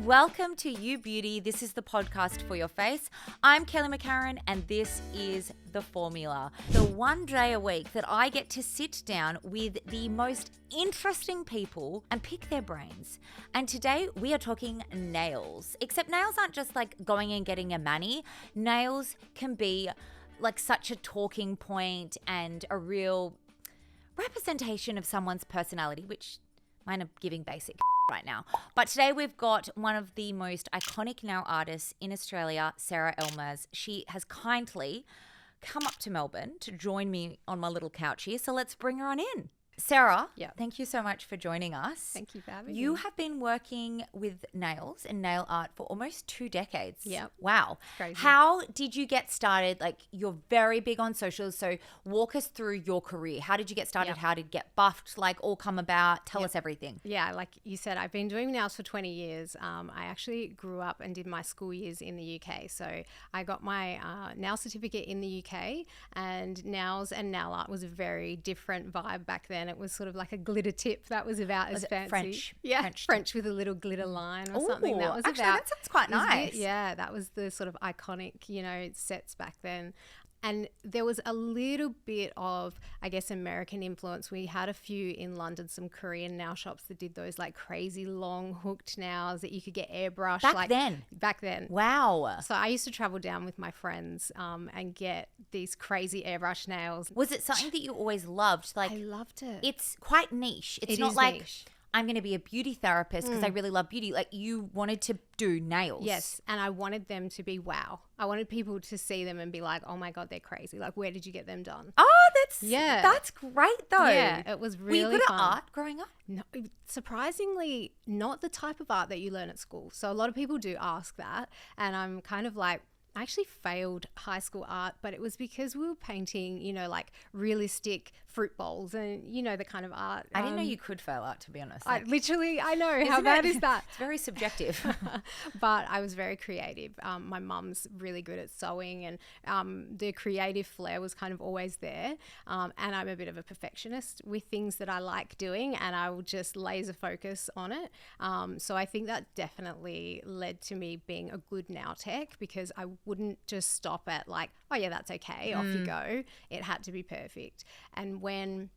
Welcome to You Beauty. This is the podcast for your face. I'm Kelly McCarran and this is The Formula. The one day a week that I get to sit down with the most interesting people and pick their brains. And today we are talking nails. Except nails aren't just like going and getting a mani. Nails can be like such a talking point and a real representation of someone's personality, which mine are giving basic right now. But today we've got one of the most iconic nail artists in Australia, Sarah Elmaz. She has kindly come up to Melbourne to join me on my little couch here. So let's bring her on in. Sarah, thank you so much for joining us. Thank you for having me. You have been working with nails and nail art for almost 2 decades. Yep. Wow. Crazy. How did you get started? Like, you're very big on socials, so walk us through your career. How did you get started? How did it get buffed? Like, all come about? Tell us everything. Yeah, like you said, I've been doing nails for 20 years. I actually grew up and did my school years in the UK. So I got my nail certificate in the UK, and nails and nail art was a very different vibe back then. It was sort of like a glitter tip. That was about as fancy. French? Yeah, French with a little glitter line or something. That was actually, about. that sounds quite nice. That was the sort of iconic, sets back then. And there was a little bit of, I guess, American influence. We had a few in London, some Korean nail shops that did those like crazy long hooked nails that you could get airbrushed. Back then. Wow. So I used to travel down with my friends and get these crazy airbrush nails. Was it something that you always loved? Like, I loved it. It's quite niche. It's not like niche. I'm going to be a beauty therapist because I really love beauty. Like, you wanted to do nails. Yes, and I wanted them to be wow. I wanted people to see them and be like, oh my God, they're crazy. Like, where did you get them done? Oh, that's great though. Yeah, it was really fun. Were you good at art growing up? No, surprisingly, not the type of art that you learn at school. So a lot of people do ask that, and I'm kind of like, I actually failed high school art, but it was because we were painting, like realistic fruit bowls and, the kind of art. I didn't know you could fail art, to be honest. I know. How bad is that? It's very subjective. But I was very creative. My mum's really good at sewing, and the creative flair was kind of always there. And I'm a bit of a perfectionist with things that I like doing, and I will just laser focus on it. So I think that definitely led to me being a good nail tech, because I wouldn't just stop at like, oh yeah, that's okay, off you go. It had to be perfect. And when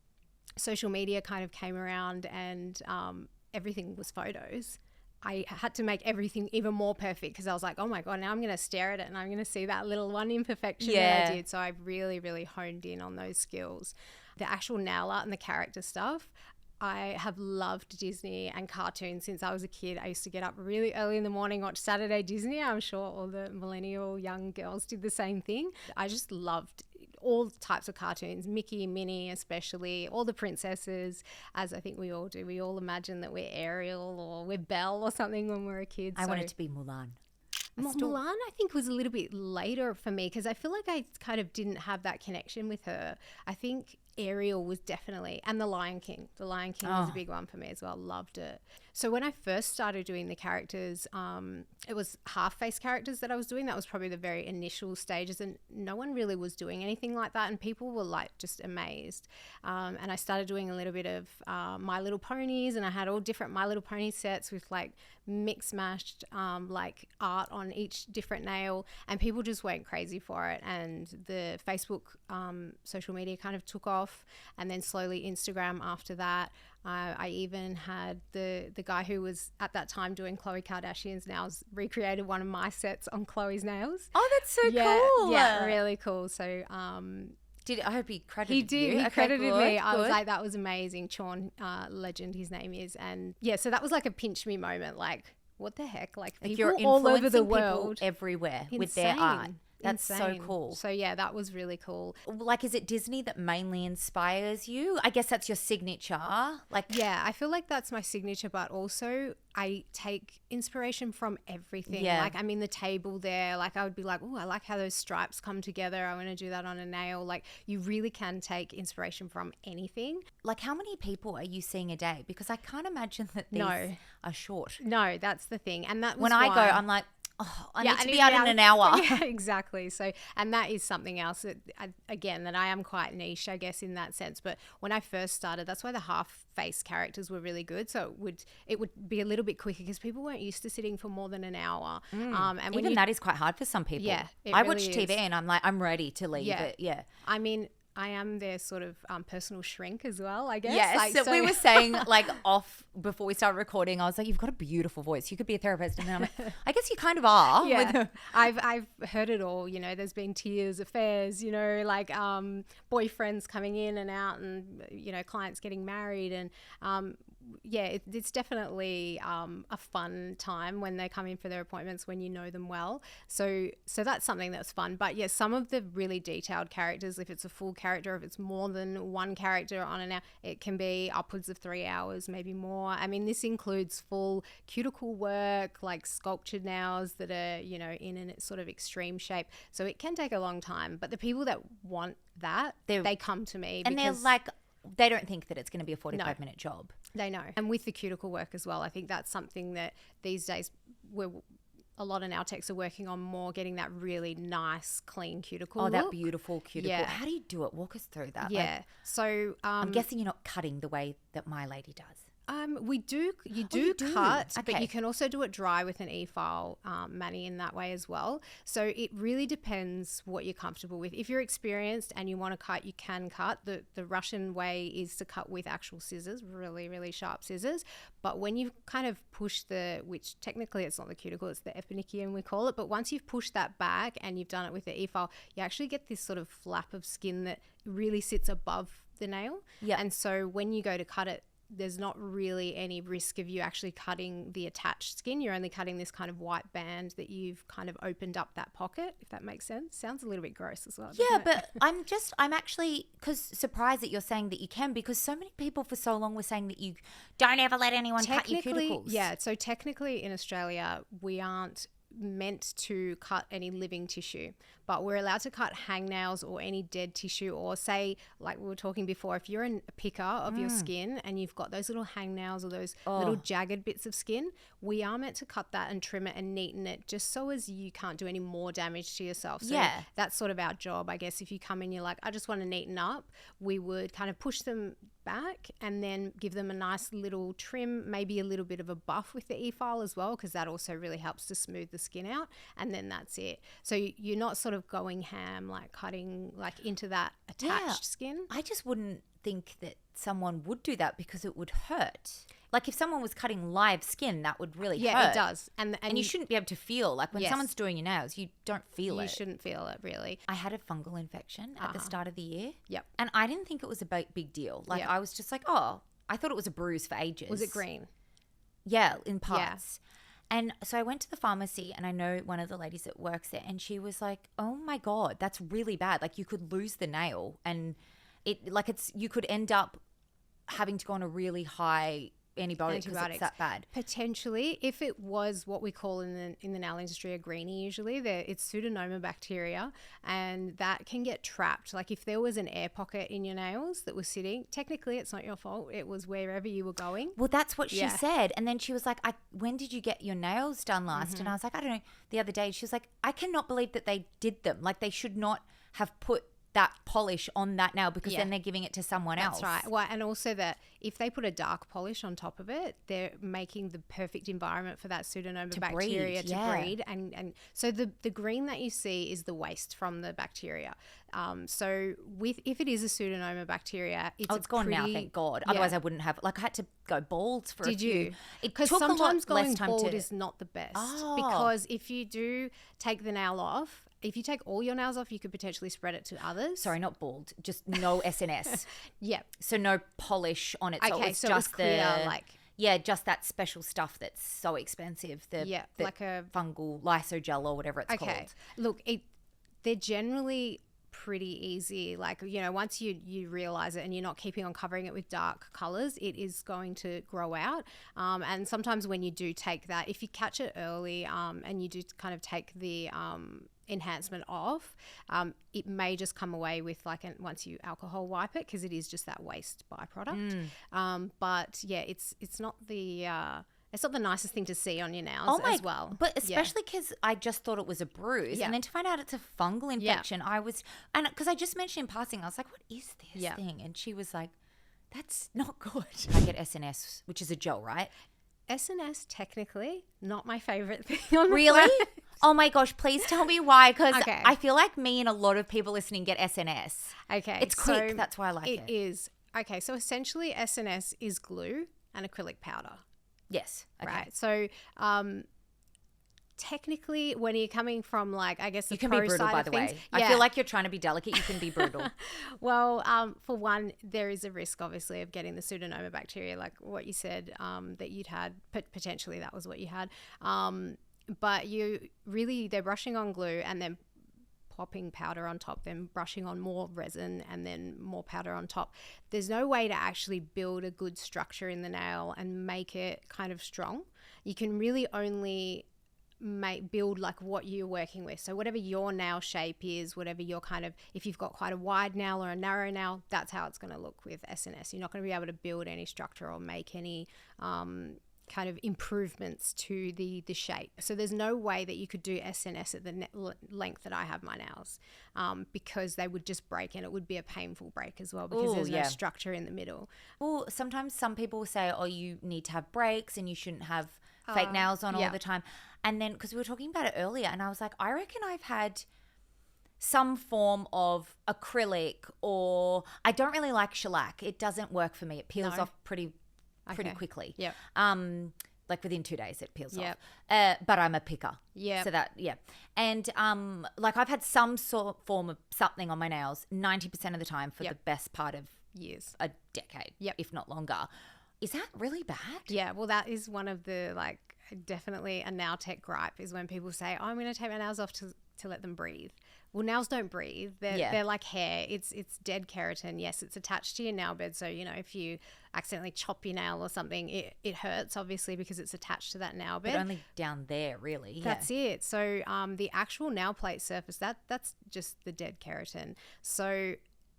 social media kind of came around and everything was photos, I had to make everything even more perfect, because I was like, oh my God, now I'm going to stare at it and I'm going to see that little one imperfection that I did. So I really, really honed in on those skills. The actual nail art and the character stuff, I have loved Disney and cartoons since I was a kid. I used to get up really early in the morning, watch Saturday Disney. I'm sure all the millennial young girls did the same thing. I just loved all types of cartoons, Mickey, Minnie especially, all the princesses, as I think we all do. We all imagine that we're Ariel or we're Belle or something when we're a kid. I wanted to be Mulan. Mulan, I think, was a little bit later for me, because I feel like I kind of didn't have that connection with her. I think Ariel was definitely, and The Lion King. The Lion King was a big one for me as well. Loved it. So when I first started doing the characters, it was half-face characters that I was doing. That was probably the very initial stages, and no one really was doing anything like that, and people were like just amazed. And I started doing a little bit of My Little Ponies, and I had all different My Little Pony sets with like mix-mashed like art on each different nail, and people just went crazy for it. And the Facebook social media kind of took off, and then slowly Instagram after that. I even had the guy who was at that time doing Khloe Kardashian's nails recreated one of my sets on Khloe's nails. Oh, that's so cool. Yeah, really cool. So I hope he credited you? He did. He credited me. I was like, that was amazing. Sean Legend, his name is. And yeah, so that was like a pinch me moment. Like, what the heck? Like people you're all over the world. Everywhere with their art. That's insane. So cool. So yeah, that was really cool. Like, is it Disney that mainly inspires you? I guess that's your signature. Like, yeah, I feel like that's my signature, but also I take inspiration from everything. Yeah. Like, I mean, the table there, like I would be like, oh, I like how those stripes come together. I want to do that on a nail. Like, you really can take inspiration from anything. Like, how many people are you seeing a day? Because I can't imagine that these are short. No, that's the thing. And that was when I go, I'm like, I need to be out in an hour. Yeah, exactly. So, and that is something else that, again, that I am quite niche, I guess, in that sense. But when I first started, that's why the half face characters were really good. So it would be a little bit quicker because people weren't used to sitting for more than an hour. And even that is quite hard for some people. Yeah, I really watch TV and I'm like, I'm ready to leave Yeah. it. Yeah. I mean, I am their sort of personal shrink as well, I guess. Yes, Like, so we were saying like off before we started recording, I was like, you've got a beautiful voice. You could be a therapist. And then I'm like, I guess you kind of are. Yeah, I've heard it all. You know, there's been tears, affairs, you know, like boyfriends coming in and out, and you know, clients getting married, and yeah, it's definitely a fun time when they come in for their appointments when you know them well. So that's something that's fun. But yeah, some of the really detailed characters, if it's a full character, if it's more than one character on an hour, it can be upwards of 3 hours, maybe more. I mean, this includes full cuticle work, like sculptured nails that are, you know, in a sort of extreme shape. So it can take a long time. But the people that want that, they come to me. And they're like, they don't think that it's going to be a 45-minute job. They know. And with the cuticle work as well, I think that's something that these days a lot of nail techs are working on more, getting that really nice, clean cuticle look. That beautiful cuticle. Yeah. How do you do it? Walk us through that. Yeah. Like, So I'm guessing you're not cutting the way that my lady does. We do. You you do do? cut, Okay. but you can also do it dry with an e-file mani in that way as well. So it really depends what you're comfortable with. If you're experienced and you want to cut, you can cut. The Russian way is to cut with actual scissors, really, really sharp scissors. But when you kind of push which technically it's not the cuticle, it's the eponychium we call it. But once you've pushed that back and you've done it with the e-file, you actually get this sort of flap of skin that really sits above the nail. Yeah. And so when you go to cut it, there's not really any risk of you actually cutting the attached skin. You're only cutting this kind of white band that you've kind of opened up that pocket, if that makes sense. Sounds a little bit gross as well. Yeah, doesn't it? but I'm actually surprised that you're saying that you can, because so many people for so long were saying that you don't ever let anyone cut your cuticles. Yeah, so technically in Australia, we aren't meant to cut any living tissue, but we're allowed to cut hangnails or any dead tissue, or say, like we were talking before, if you're a picker of your skin and you've got those little hangnails or those little jagged bits of skin, we are meant to cut that and trim it and neaten it, just so as you can't do any more damage to yourself. So Yeah. that's sort of our job, I guess. If you come in, you're like, I just want to neaten up, we would kind of push them back and then give them a nice little trim, maybe a little bit of a buff with the e-file as well, because that also really helps to smooth the skin out, and then that's it. So you're not sort of going ham, like cutting like into that attached skin. I just wouldn't think that someone would do that because it would hurt. Like if someone was cutting live skin, that would really hurt. Yeah, it does. And you shouldn't be able to feel, like when Yes. someone's doing your nails, you don't feel it. You shouldn't feel it, really. I had a fungal infection at the start of the year. Yep. And I didn't think it was a big deal. Like Yep. I was just like, oh, I thought it was a bruise for ages. Was it green? Yeah, in parts. And so I went to the pharmacy, and I know one of the ladies that works there, and she was like, oh my God, that's really bad. Like you could lose the nail, and you could end up having to go on a really high antibiotic because it's that bad. Potentially, if it was what we call in the nail industry a greenie, usually it's pseudomonas bacteria, and that can get trapped. Like if there was an air pocket in your nails that was sitting, technically it's not your fault. It was wherever you were going. Well, that's what she said. And then she was like, when did you get your nails done last? And I was like, I don't know, the other day. She was like, I cannot believe that they did them. Like they should not have put that polish on that nail, because then they're giving it to someone else. That's right. Well, and also that if they put a dark polish on top of it, they're making the perfect environment for that pseudomonas bacteria to breed. And so the green that you see is the waste from the bacteria. So if it is a pseudomonas bacteria, it's gone now, thank God. Otherwise I wouldn't have, like I had to go bald for a few. Did you? Because sometimes going bald is not the best, because if you do take the nail off, if you take all your nails off, you could potentially spread it to others. Sorry, not bald, just no SNS. Yep. So no polish on it. So okay, it's so just it's clear, just that special stuff that's so expensive. Like a fungal lysogel or whatever it's called. Look, they're generally pretty easy. Like, you know, once you realize it and you're not keeping on covering it with dark colors, it is going to grow out. And sometimes when you do take that, if you catch it early and you do kind of take the enhancement off, it may just come away with once you alcohol wipe it, because it is just that waste byproduct. But yeah, it's not the It's not the nicest thing to see on your nails as well. But especially because I just thought it was a bruise. Yeah. And then to find out it's a fungal infection, and because I just mentioned in passing, I was like, what is this thing? And she was like, that's not good. I get SNS, which is a gel, right? SNS, technically, not my favorite thing on the Really? planet. Oh my gosh, please tell me why, because Okay. I feel like me and a lot of people listening get SNS. Okay. It's quick, that's why I like it. It is. Okay, so essentially SNS is glue and acrylic powder. Yes. Okay. Right. So technically, when you're coming from like, I guess the You can pro be brutal, side by of the things, way. I feel like you're trying to be delicate. You can be brutal. Well, for one, there is a risk, obviously, of getting the pseudomonas bacteria, like what you said that you'd had. Potentially, that was what you had. But they're brushing on glue and then popping powder on top, then brushing on more resin and then more powder on top. There's no way to actually build a good structure in the nail and make it kind of strong. You can really only build like what you're working with. So whatever your nail shape is, whatever your kind of, if you've got quite a wide nail or a narrow nail, that's how it's going to look with SNS. You're not going to be able to build any structure or make any kind of improvements to the shape. So there's no way that you could do SNS at the length that I have my nails, because they would just break, and it would be a painful break as well, because there's no structure in the middle. Well, sometimes some people will say, oh, you need to have breaks and you shouldn't have fake nails on all the time. And then, because we were talking about it earlier, and I was like, I reckon I've had some form of acrylic, or I don't really like shellac. It doesn't work for me. It peels off pretty quickly. Yeah. Like within 2 days it peels Yep. off. But I'm a picker. Yeah. So that, And like I've had some form of something on my nails 90% of the time for the best part of years, a decade, Yep. if not longer. Is that really bad? Yeah. Well, that is one of the definitely a nail tech gripe, is when people say, oh, I'm going to take my nails off to let them breathe. Well, nails don't breathe. They're like hair. It's dead keratin. Yes, it's attached to your nail bed. So, if you accidentally chop your nail or something, it hurts, obviously, because it's attached to that nail bed. But only down there, really. That's it. So the actual nail plate surface, that's just the dead keratin. So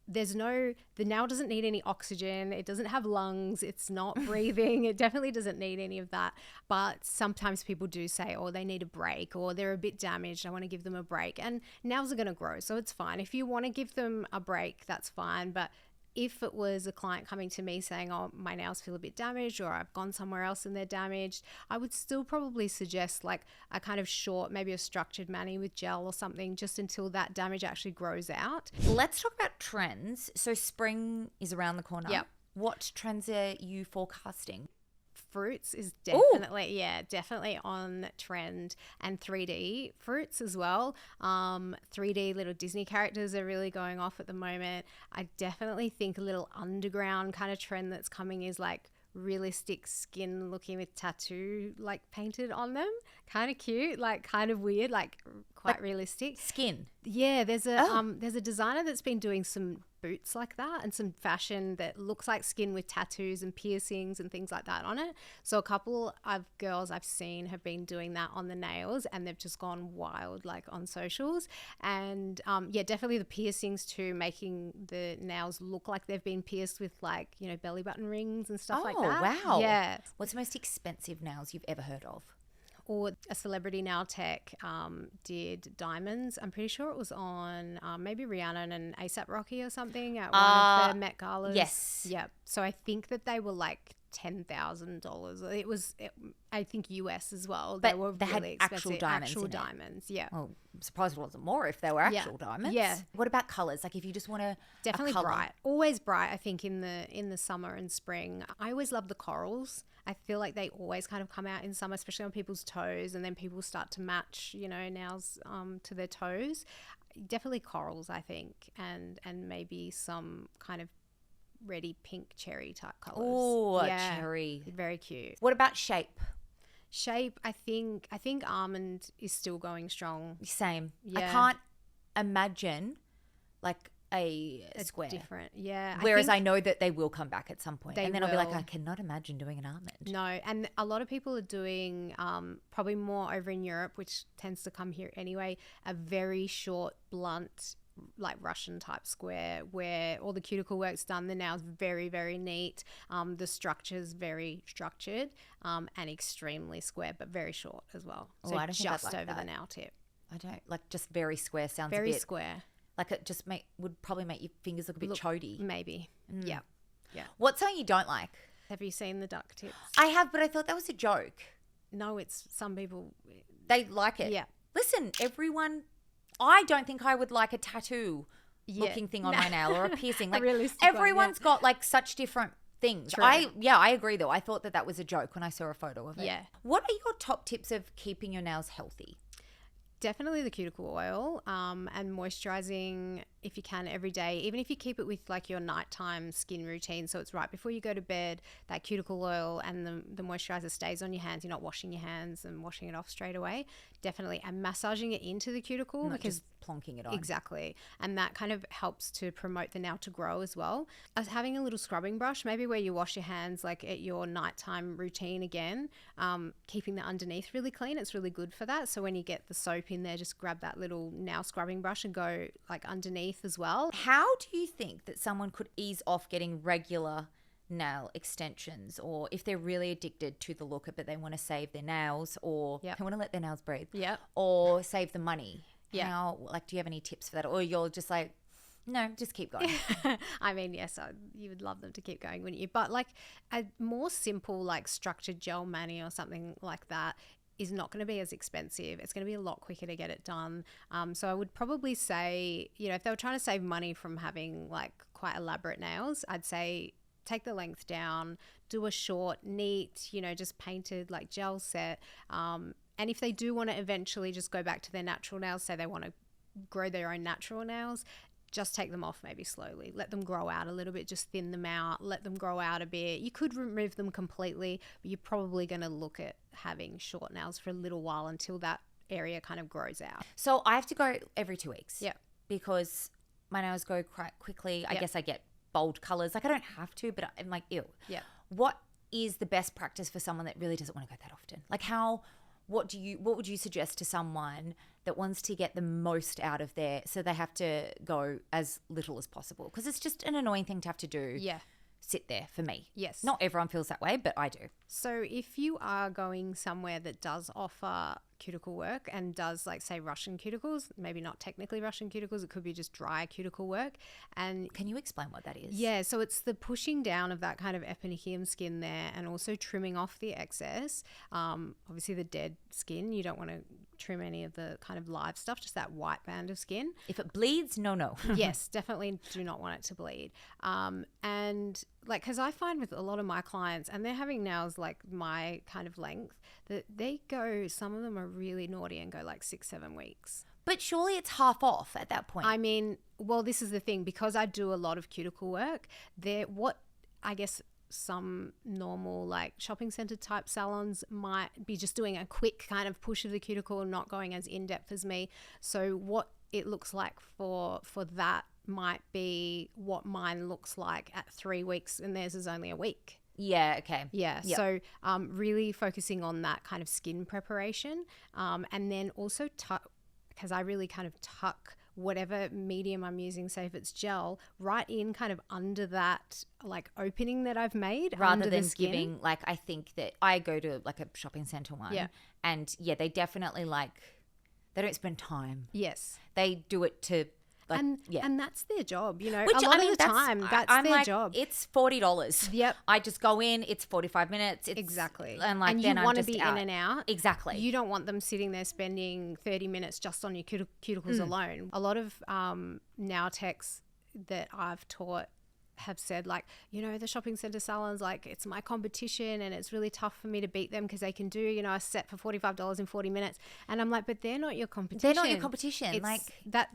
the nail doesn't need any oxygen. It doesn't have lungs. It's not breathing. It definitely doesn't need any of that. But sometimes people do say, oh, they need a break, or they're a bit damaged. I want to give them a break. And nails are going to grow, so it's fine. If you want to give them a break, that's fine. But if it was a client coming to me saying, oh, my nails feel a bit damaged, or I've gone somewhere else and they're damaged, I would still probably suggest like a kind of short, maybe a structured mani with gel or something, just until that damage actually grows out. Let's talk about trends. So spring is around the corner. Yep. What trends are you forecasting? Fruits is definitely on trend, and 3D fruits as well. 3D little Disney characters are really going off at the moment. I definitely think a little underground kind of trend that's coming is like realistic skin looking with tattoo like painted on them. Kind of cute, like kind of weird, like quite realistic. Skin. Yeah, there's a designer that's been doing some boots like that and some fashion that looks like skin with tattoos and piercings and things like that on it. So a couple of girls I've seen have been doing that on the nails, and they've just gone wild like on socials. And definitely the piercings too, making the nails look like they've been pierced with like, belly button rings and stuff like that. Oh, wow. Yeah. What's the most expensive nails you've ever heard of? Or a celebrity nail tech did diamonds. I'm pretty sure it was on maybe Rihanna and ASAP Rocky or something at one of the Met Galas. Yes. Yep. So I think that they were like $10,000. It was, I think, US as well. But they were they really had expensive. actual diamonds. Yeah. Well, I'm surprised it wasn't more if they were actual diamonds. Yeah. What about colours? Like if you just want to definitely bright, always bright. I think in the summer and spring. I always love the corals. I feel like they always kind of come out in summer, especially on people's toes, and then people start to match, nails to their toes. Definitely corals, I think, and maybe some kind of reddy pink cherry type colours. Oh, cherry. Very cute. What about shape? Shape, I think almond is still going strong. Same. Yeah. I can't imagine like a square. Different, yeah. Whereas I know that they will come back at some point. And then I'll be like, will. I cannot imagine doing an almond. No, and a lot of people are doing, probably more over in Europe, which tends to come here anyway, a very short, blunt like Russian type square where all the cuticle work's done. The nail's very, very neat. The structure's very structured and extremely square, but very short as well. So I don't think I'd just like over that. the nail tip. I don't like just very square sounds Very a bit square. like it just would probably make your fingers look a bit chody. Maybe. Yeah. Yeah. What's something you don't like? Have you seen the duck tips? I have, but I thought that was a joke. No, it's some people. They like it. Yeah. Listen, everyone. I don't think I would like a tattoo looking thing on my nail or a piercing. Like everyone's got like such different things. True. I agree though. I thought that was a joke when I saw a photo of it. Yeah. What are your top tips of keeping your nails healthy? Definitely the cuticle oil and moisturizing if you can every day, even if you keep it with like your nighttime skin routine. So it's right before you go to bed, that cuticle oil and the moisturizer stays on your hands. You're not washing your hands and washing it off straight away. Definitely. And massaging it into the cuticle. Not because just plonking it on. Exactly. And that kind of helps to promote the nail to grow as well. As having a little scrubbing brush, maybe where you wash your hands like at your nighttime routine again, keeping the underneath really clean. It's really good for that. So when you get the soap in there, just grab that little nail scrubbing brush and go like underneath as well. How do you think that someone could ease off getting regular nail extensions, or if they're really addicted to the look but they want to save their nails, or they want to let their nails breathe, or save the money? How, like, do you have any tips for that, or you're just like, no, just keep going? I mean, yes, you would love them to keep going, wouldn't you? But like a more simple like structured gel mani or something like that is not going to be as expensive. It's going to be a lot quicker to get it done. So I would probably say, you know, if they were trying to save money from having like quite elaborate nails, I'd say take the length down, do a short, neat, you know, just painted like gel set. And if they do want to eventually just go back to their natural nails, say they want to grow their own natural nails, just take them off maybe slowly. Let them grow out a little bit, just thin them out, let them grow out a bit. You could remove them completely, but you're probably going to look at having short nails for a little while until that area kind of grows out. So I have to go every 2 weeks. Yeah. Because my nails grow quite quickly. I guess I get bold colors. Like I don't have to, but I'm like, ew. Yeah. What is the best practice for someone that really doesn't want to go that often? Like what would you suggest to someone that wants to get the most out of so they have to go as little as possible? Because it's just an annoying thing to have to do. Yeah. Sit there for me. Yes. Not everyone feels that way, but I do. So if you are going somewhere that does offer cuticle work and does like say Russian cuticles, maybe not technically Russian cuticles, it could be just dry cuticle work. And can you explain what that is? Yeah, so it's the pushing down of that kind of eponychium skin there and also trimming off the excess. Obviously the dead skin, you don't want to trim any of the kind of live stuff, just that white band of skin. If it bleeds, no. Yes, definitely do not want it to bleed. And like, because I find with a lot of my clients, and they're having nails like my kind of length, that they go, some of them are really naughty and go like 6-7 weeks. But surely it's half off at that point. I mean, well, this is the thing, because I do a lot of cuticle work, I guess some normal like shopping center type salons might be just doing a quick kind of push of the cuticle and not going as in depth as me. So what it looks like for that might be what mine looks like at 3 weeks, and theirs is only a week. Yeah, okay. Yeah, yep. So really focusing on that kind of skin preparation, and then also because I really kind of tuck whatever medium I'm using, say if it's gel, right in kind of under that like opening that I've made, rather under than the skin. Giving, like, I think that I go to like a shopping center one, and they definitely they don't spend time. Yes, they do it to. Like, and that's their job, you know. Which, a lot of the time, that's their job. It's $40. Yep. I just go in. It's 45 minutes. Exactly. And and then you want to be in and out. Exactly. You don't want them sitting there spending 30 minutes just on your cuticles alone. A lot of now techs that I've taught have said, like, you know, the shopping center salons, like, it's my competition and it's really tough for me to beat them because they can do, you know, a set for $45 in 40 minutes. And I'm like, but they're not your competition. They're not your competition. It's like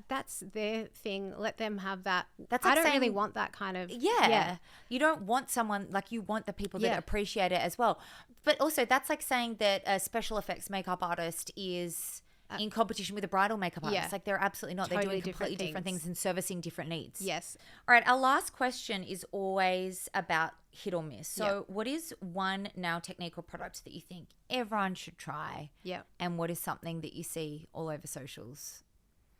that's their thing. Let them have that. That's I like don't saying, really want that kind of. Yeah. You don't want someone, like, you want the people that appreciate it as well. But also that's like saying that a special effects makeup artist is in competition with a bridal makeup artist. Like, they're absolutely not. Totally they're doing completely different things and servicing different needs. Yes. All right. Our last question is always about hit or miss. So what is one nail technique or product that you think everyone should try? Yeah. And what is something that you see all over socials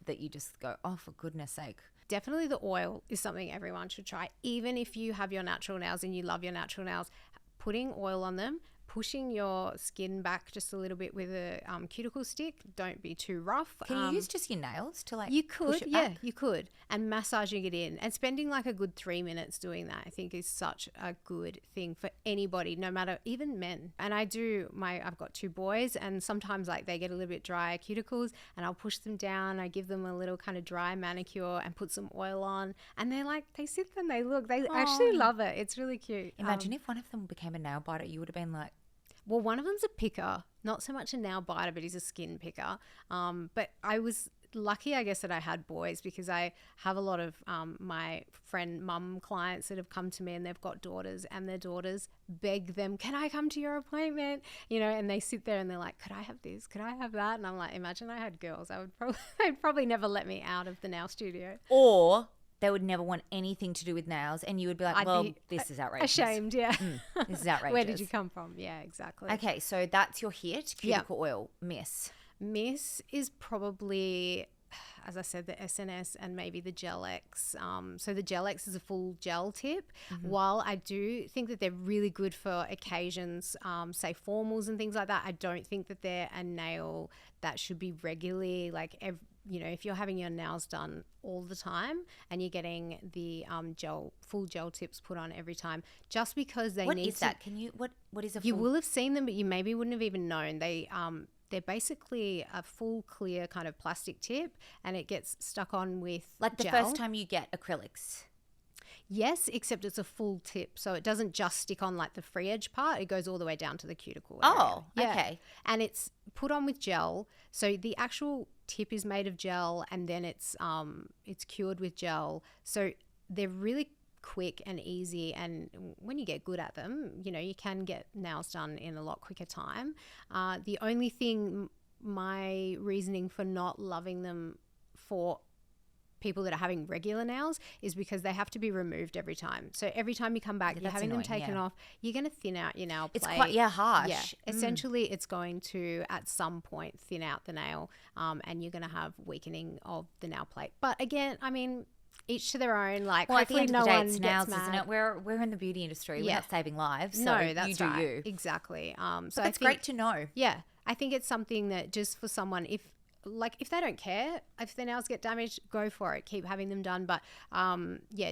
that you just go, oh, for goodness sake? Definitely the oil is something everyone should try. Even if you have your natural nails and you love your natural nails, putting oil on them, pushing your skin back just a little bit with a cuticle stick. Don't be too rough. Can you use just your nails to like You could, push it yeah, back? you could. And massaging it in and spending like a good 3 minutes doing that, I think is such a good thing for anybody, no matter, even men. And I've got 2 boys, and sometimes like they get a little bit dry cuticles, and I'll push them down. I give them a little kind of dry manicure and put some oil on, and they're like, they sit there and they look, they actually love it. It's really cute. Imagine if one of them became a nail biter, you would have been like, well, one of them's a picker, not so much a nail biter, but he's a skin picker. But I was lucky, I guess, that I had boys, because I have a lot of my friend mum clients that have come to me, and they've got daughters, and their daughters beg them, can I come to your appointment? You know, and they sit there and they're like, could I have this? Could I have that? And I'm like, imagine I had girls. They'd probably never let me out of the nail studio. or they would never want anything to do with nails, and you would be like, this is outrageous. Ashamed, yeah. This is outrageous. Where did you come from? Yeah, exactly. Okay, so that's your hit, cuticle oil. Miss is probably, as I said, the SNS and maybe the Gel X. So the Gel X is a full gel tip. While I do think that they're really good for occasions, say formals and things like that, I don't think that they're a nail that should be regularly, like, if you're having your nails done all the time and you're getting the full gel tips put on every time, just because they need to. What is that? Can you, what is a full? You will have seen them, but you maybe wouldn't have even known. They're basically a full clear kind of plastic tip, and it gets stuck on with like the gel. first time you get acrylics. Yes, except it's a full tip. So it doesn't just stick on like the free edge part. It goes all the way down to the cuticle area. Oh, okay. And it's put on with gel. So the actual tip is made of gel, and then it's cured with gel. So they're really quick and easy, and when you get good at them, you can get nails done in a lot quicker time. The only thing, my reasoning for not loving them for people that are having regular nails, is because they have to be removed every time. So every time you come back, you're having them taken off, you're going to thin out your nail plate. It's quite harsh. Yeah, essentially it's going to at some point thin out the nail, and you're going to have weakening of the nail plate. But again, I mean, each to their own. Like, well, at the end of the day, it's nails, mad. isn't it? We're in the beauty industry. We're not saving lives. So no, that's you do right. you. Exactly. So it's great to know. Yeah, I think it's something that just for someone, if they don't care, if their nails get damaged, go for it. Keep having them done. But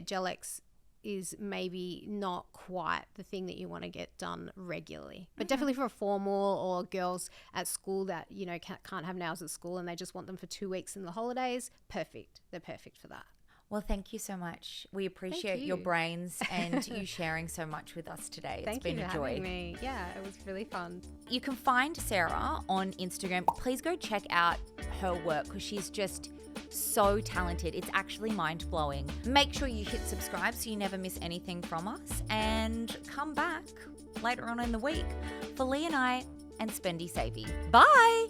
Gel X is maybe not quite the thing that you want to get done regularly. But definitely for a formal, or girls at school that, can't have nails at school and they just want them for 2 weeks in the holidays, perfect. They're perfect for that. Well, thank you so much. We appreciate your brains and you sharing so much with us today. It's been a joy. Thank you for having me. Yeah, it was really fun. You can find Sarah on Instagram. Please go check out her work, because she's just so talented. It's actually mind-blowing. Make sure you hit subscribe so you never miss anything from us, and come back later on in the week for Lee and I and Spendy Savey. Bye!